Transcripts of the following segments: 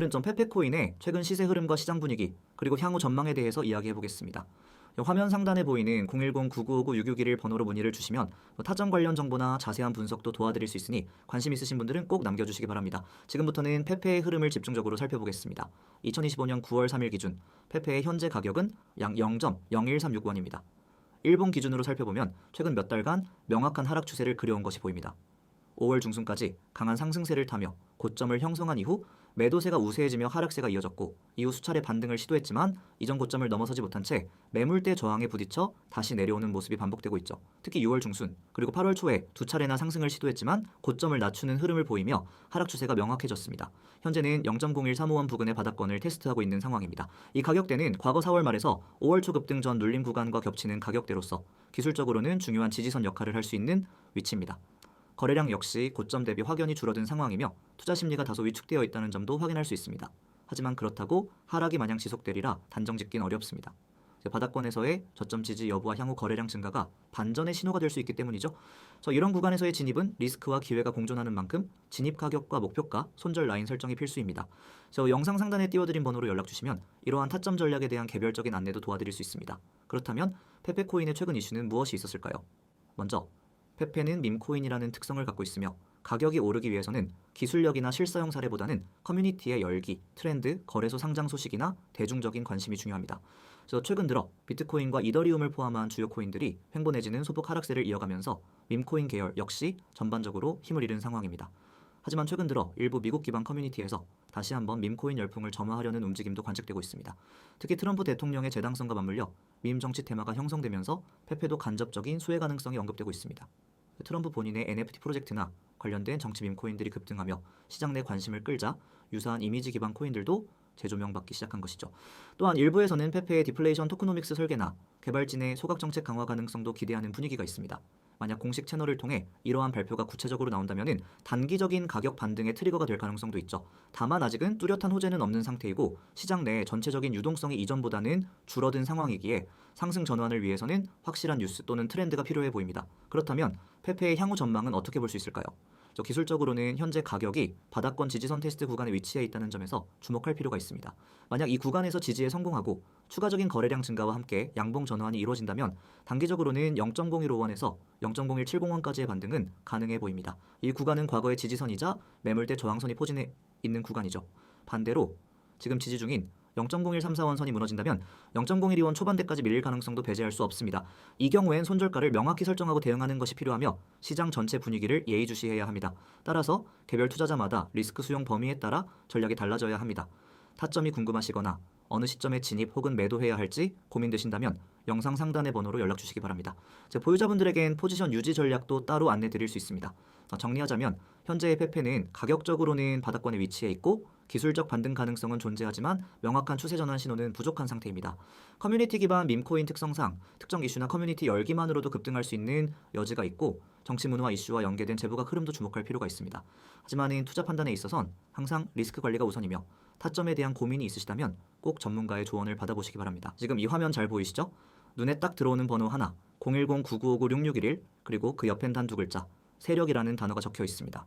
오늘은 좀 페페코인의 최근 시세 흐름과 시장 분위기 그리고 향후 전망에 대해서 이야기해 보겠습니다. 화면 상단에 보이는 010-9959-661 번호로 문의를 주시면 타점 관련 정보나 자세한 분석도 도와드릴 수 있으니 관심 있으신 분들은 꼭 남겨주시기 바랍니다. 지금부터는 페페의 흐름을 집중적으로 살펴보겠습니다. 2025년 9월 3일 기준 페페의 현재 가격은 약 0.01369원입니다. 일본 기준으로 살펴보면 최근 몇 달간 명확한 하락 추세를 그려온 것이 보입니다. 5월 중순까지 강한 상승세를 타며 고점을 형성한 이후 매도세가 우세해지며 하락세가 이어졌고 이후 수차례 반등을 시도했지만 이전 고점을 넘어서지 못한 채 매물대 저항에 부딪혀 다시 내려오는 모습이 반복되고 있죠. 특히 6월 중순 그리고 8월 초에 두 차례나 상승을 시도했지만 고점을 낮추는 흐름을 보이며 하락 추세가 명확해졌습니다. 현재는 0.01351원 부근의 바닥권을 테스트하고 있는 상황입니다. 이 가격대는 과거 4월 말에서 5월 초 급등 전 눌림 구간과 겹치는 가격대로서 기술적으로는 중요한 지지선 역할을 할 수 있는 위치입니다. 거래량 역시 고점 대비 확연히 줄어든 상황이며 투자 심리가 다소 위축되어 있다는 점도 확인할 수 있습니다. 하지만 그렇다고 하락이 마냥 지속되리라 단정짓긴 어렵습니다. 바닥권에서의 저점 지지 여부와 향후 거래량 증가가 반전의 신호가 될 수 있기 때문이죠. 이런 구간에서의 진입은 리스크와 기회가 공존하는 만큼 진입 가격과 목표가, 손절 라인 설정이 필수입니다. 영상 상단에 띄워드린 번호로 연락주시면 이러한 타점 전략에 대한 개별적인 안내도 도와드릴 수 있습니다. 그렇다면 페페코인의 최근 이슈는 무엇이 있었을까요? 먼저 페페는 밈코인이라는 특성을 갖고 있으며 가격이 오르기 위해서는 기술력이나 실사용 사례보다는 커뮤니티의 열기, 트렌드, 거래소 상장 소식이나 대중적인 관심이 중요합니다. 최근 들어 비트코인과 이더리움을 포함한 주요 코인들이 횡보 내지는 소폭 하락세를 이어가면서 밈코인 계열 역시 전반적으로 힘을 잃은 상황입니다. 하지만 최근 들어 일부 미국 기반 커뮤니티에서 다시 한번 밈코인 열풍을 점화하려는 움직임도 관측되고 있습니다. 특히 트럼프 대통령의 재당선과 맞물려 밈 정치 테마가 형성되면서 페페도 간접적인 수혜 가능성이 언급되고 있습니다. 트럼프 본인의 NFT 프로젝트나 관련된 정치 밈코인들이 급등하며 시장 내 관심을 끌자 유사한 이미지 기반 코인들도 재조명받기 시작한 것이죠. 또한 일부에서는 페페의 디플레이션 토크노믹스 설계나 개발진의 소각 정책 강화 가능성도 기대하는 분위기가 있습니다. 만약 공식 채널을 통해 이러한 발표가 구체적으로 나온다면 단기적인 가격 반등의 트리거가 될 가능성도 있죠. 다만 아직은 뚜렷한 호재는 없는 상태이고 시장 내 전체적인 유동성이 이전보다는 줄어든 상황이기에 상승 전환을 위해서는 확실한 뉴스 또는 트렌드가 필요해 보입니다. 그렇다면 페페의 향후 전망은 어떻게 볼 수 있을까요? 기술적으로는 현재 가격이 바닥권 지지선 테스트 구간에 위치해 있다는 점에서 주목할 필요가 있습니다. 만약 이 구간에서 지지에 성공하고 추가적인 거래량 증가와 함께 양봉 전환이 이루어진다면 단기적으로는 0.015원에서 0.0170원까지의 반등은 가능해 보입니다. 이 구간은 과거의 지지선이자 매물대 저항선이 포진해 있는 구간이죠. 반대로 지금 지지 중인 0.01341원 선이 무너진다면 0.012원 초반대까지 밀릴 가능성도 배제할 수 없습니다. 이 경우엔 손절가를 명확히 설정하고 대응하는 것이 필요하며 시장 전체 분위기를 예의주시해야 합니다. 따라서 개별 투자자마다 리스크 수용 범위에 따라 전략이 달라져야 합니다. 타점이 궁금하시거나 어느 시점에 진입 혹은 매도해야 할지 고민되신다면 영상 상단의 번호로 연락 주시기 바랍니다. 보유자분들에겐 포지션 유지 전략도 따로 안내 드릴 수 있습니다. 정리하자면 현재의 페페는 가격적으로는 바닥권에 위치해 있고 기술적 반등 가능성은 존재하지만 명확한 추세 전환 신호는 부족한 상태입니다. 커뮤니티 기반 밈코인 특성상 특정 이슈나 커뮤니티 열기만으로도 급등할 수 있는 여지가 있고 정치 문화 이슈와 연계된 재부각 흐름도 주목할 필요가 있습니다. 하지만 투자 판단에 있어선 항상 리스크 관리가 우선이며 타점에 대한 고민이 있으시다면 꼭 전문가의 조언을 받아보시기 바랍니다. 지금 이 화면 잘 보이시죠? 눈에 딱 들어오는 번호 하나 010-9959-6611 그리고 그 옆엔 단 두 글자 세력이라는 단어가 적혀 있습니다.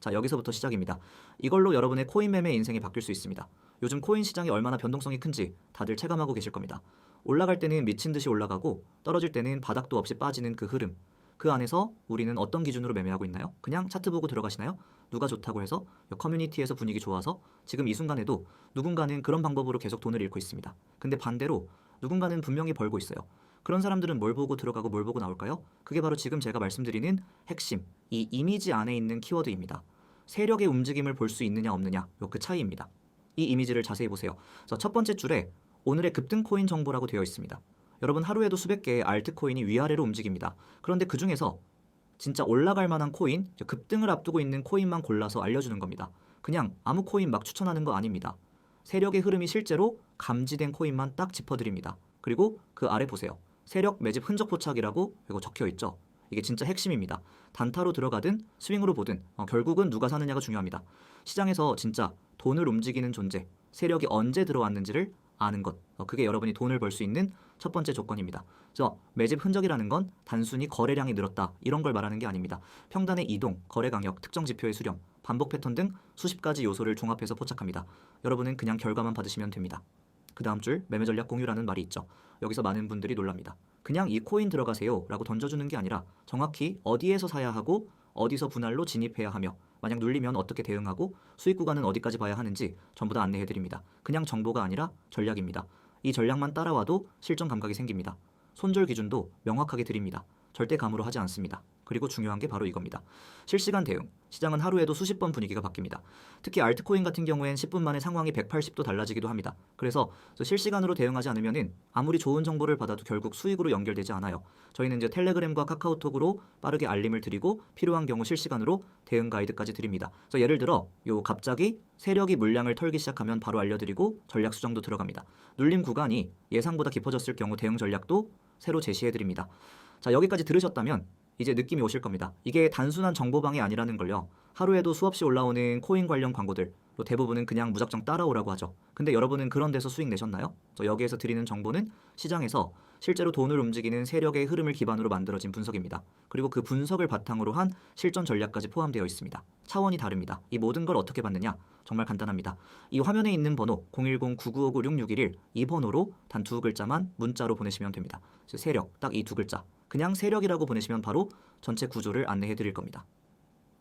자, 여기서부터 시작입니다. 이걸로 여러분의 코인 매매 인생이 바뀔 수 있습니다. 요즘 코인 시장이 얼마나 변동성이 큰지 다들 체감하고 계실 겁니다. 올라갈 때는 미친 듯이 올라가고 떨어질 때는 바닥도 없이 빠지는 그 흐름. 그 안에서 우리는 어떤 기준으로 매매하고 있나요? 그냥 차트 보고 들어가시나요? 누가 좋다고 해서 커뮤니티에서 분위기 좋아서 지금 이 순간에도 누군가는 그런 방법으로 계속 돈을 잃고 있습니다. 근데 반대로 누군가는 분명히 벌고 있어요. 그런 사람들은 뭘 보고 들어가고 뭘 보고 나올까요? 그게 바로 지금 제가 말씀드리는 핵심, 이 이미지 안에 있는 키워드입니다. 세력의 움직임을 볼 수 있느냐 없느냐, 그 차이입니다. 이 이미지를 자세히 보세요. 첫 번째 줄에 오늘의 급등 코인 정보라고 되어 있습니다. 여러분 하루에도 수백 개의 알트코인이 위아래로 움직입니다. 그런데 그 중에서 진짜 올라갈 만한 코인, 급등을 앞두고 있는 코인만 골라서 알려주는 겁니다. 그냥 아무 코인 막 추천하는 거 아닙니다. 세력의 흐름이 실제로 감지된 코인만 딱 짚어드립니다. 그리고 그 아래 보세요. 세력 매집 흔적 포착이라고 이거 적혀 있죠. 이게 진짜 핵심입니다. 단타로 들어가든 스윙으로 보든 결국은 누가 사느냐가 중요합니다. 시장에서 진짜 돈을 움직이는 존재, 세력이 언제 들어왔는지를 아는 것. 그게 여러분이 돈을 벌 수 있는 첫 번째 조건입니다. 그래서 매집 흔적이라는 건 단순히 거래량이 늘었다 이런 걸 말하는 게 아닙니다. 평단의 이동, 거래 강력, 특정 지표의 수렴, 반복 패턴 등 수십 가지 요소를 종합해서 포착합니다. 여러분은 그냥 결과만 받으시면 됩니다. 그 다음 줄 매매 전략 공유라는 말이 있죠. 여기서 많은 분들이 놀랍니다. 그냥 이 코인 들어가세요 라고 던져주는 게 아니라 정확히 어디에서 사야 하고 어디서 분할로 진입해야 하며 만약 눌리면 어떻게 대응하고 수익 구간은 어디까지 봐야 하는지 전부 다 안내해드립니다. 그냥 정보가 아니라 전략입니다. 이 전략만 따라와도 실전 감각이 생깁니다. 손절 기준도 명확하게 드립니다. 절대 감으로 하지 않습니다. 그리고 중요한 게 바로 이겁니다. 실시간 대응. 시장은 하루에도 수십 번 분위기가 바뀝니다. 특히 알트코인 같은 경우엔 10분 만에 상황이 180도 달라지기도 합니다. 그래서 실시간으로 대응하지 않으면은 아무리 좋은 정보를 받아도 결국 수익으로 연결되지 않아요. 저희는 이제 텔레그램과 카카오톡으로 빠르게 알림을 드리고 필요한 경우 실시간으로 대응 가이드까지 드립니다. 그래서 예를 들어 갑자기 세력이 물량을 털기 시작하면 바로 알려드리고 전략 수정도 들어갑니다. 눌림 구간이 예상보다 깊어졌을 경우 대응 전략도 새로 제시해드립니다. 자, 여기까지 들으셨다면 이제 느낌이 오실 겁니다. 이게 단순한 정보방이 아니라는 걸요. 하루에도 수없이 올라오는 코인 관련 광고들 대부분은 그냥 무작정 따라오라고 하죠. 근데 여러분은 그런 데서 수익 내셨나요? 여기에서 드리는 정보는 시장에서 실제로 돈을 움직이는 세력의 흐름을 기반으로 만들어진 분석입니다. 그리고 그 분석을 바탕으로 한 실전 전략까지 포함되어 있습니다. 차원이 다릅니다. 이 모든 걸 어떻게 받느냐? 정말 간단합니다. 이 화면에 있는 번호 010-9959-6611 이 번호로 단 두 글자만 문자로 보내시면 됩니다. 세력 딱 이 두 글자. 그냥 세력이라고 보내시면 바로 전체 구조를 안내해 드릴 겁니다.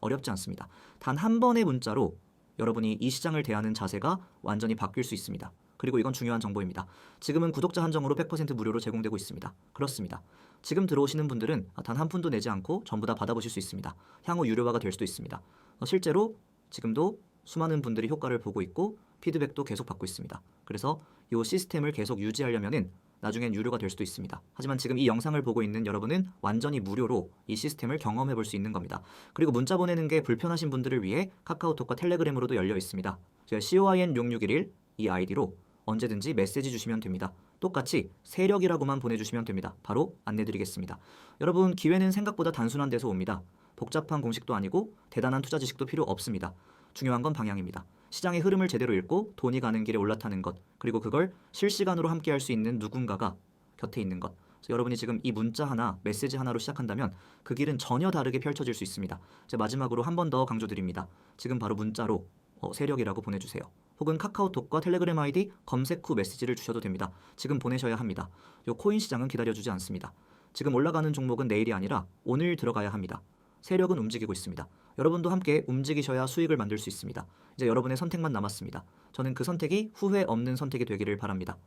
어렵지 않습니다. 단 한 번의 문자로 여러분이 이 시장을 대하는 자세가 완전히 바뀔 수 있습니다. 그리고 이건 중요한 정보입니다. 지금은 구독자 한정으로 100% 무료로 제공되고 있습니다. 그렇습니다. 지금 들어오시는 분들은 단 한 푼도 내지 않고 전부 다 받아보실 수 있습니다. 향후 유료화가 될 수도 있습니다. 실제로 지금도 수많은 분들이 효과를 보고 있고 피드백도 계속 받고 있습니다. 그래서 이 시스템을 계속 유지하려면은 나중엔 유료가 될 수도 있습니다. 하지만 지금 이 영상을 보고 있는 여러분은 완전히 무료로 이 시스템을 경험해 볼 수 있는 겁니다. 그리고 문자 보내는 게 불편하신 분들을 위해 카카오톡과 텔레그램으로도 열려 있습니다. COIN6611 이 아이디로 언제든지 메시지 주시면 됩니다. 똑같이 세력이라고만 보내주시면 됩니다. 바로 안내드리겠습니다. 여러분, 기회는 생각보다 단순한 데서 옵니다. 복잡한 공식도 아니고 대단한 투자 지식도 필요 없습니다. 중요한 건 방향입니다. 시장의 흐름을 제대로 읽고 돈이 가는 길에 올라타는 것, 그리고 그걸 실시간으로 함께 할 수 있는 누군가가 곁에 있는 것. 그래서 여러분이 지금 이 문자 하나, 메시지 하나로 시작한다면 그 길은 전혀 다르게 펼쳐질 수 있습니다. 마지막으로 한 번 더 강조드립니다. 지금 바로 문자로 세력이라고 보내주세요. 혹은 카카오톡과 텔레그램 아이디 검색 후 메시지를 주셔도 됩니다. 지금 보내셔야 합니다. 코인 시장은 기다려주지 않습니다. 지금 올라가는 종목은 내일이 아니라 오늘 들어가야 합니다. 세력은 움직이고 있습니다. 여러분도 함께 움직이셔야 수익을 만들 수 있습니다. 이제 여러분의 선택만 남았습니다. 저는 그 선택이 후회 없는 선택이 되기를 바랍니다.